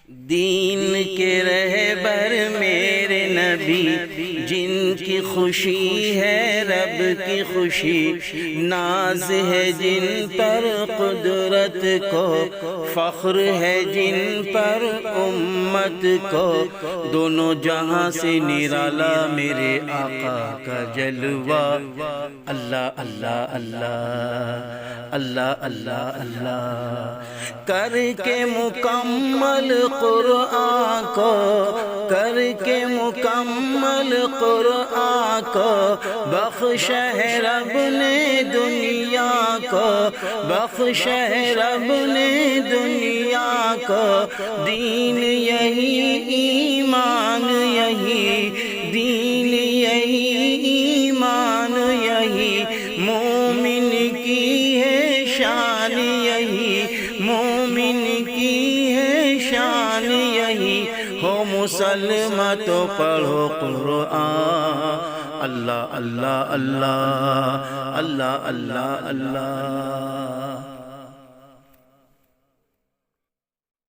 دین کے رہبر میرے نبی، جن کی خوشی ہے رب کی خوشی، ناز ہے جن پر قدرت کو، فخر ہے جن پر امت کو، دونوں جہاں سے نرالا میرے آقا کا جلوہ۔ اللہ اللہ اللہ اللہ اللہ اللہ، کر کے مکمل قرآن کو، کر کے مکمل قرآن کو، بخشا ہے رب نے دنیا کو، بخشا ہے رب نے دنیا کو، دین یہی ایمان یہی، دین یہی ایمان یہی، مومن کی ہے شان یہی، مومن کی ہے شان یہی، ہو مسلمہ تو پڑھو قرآن۔ اللہ اللہ اللہ اللہ اللہ اللہ۔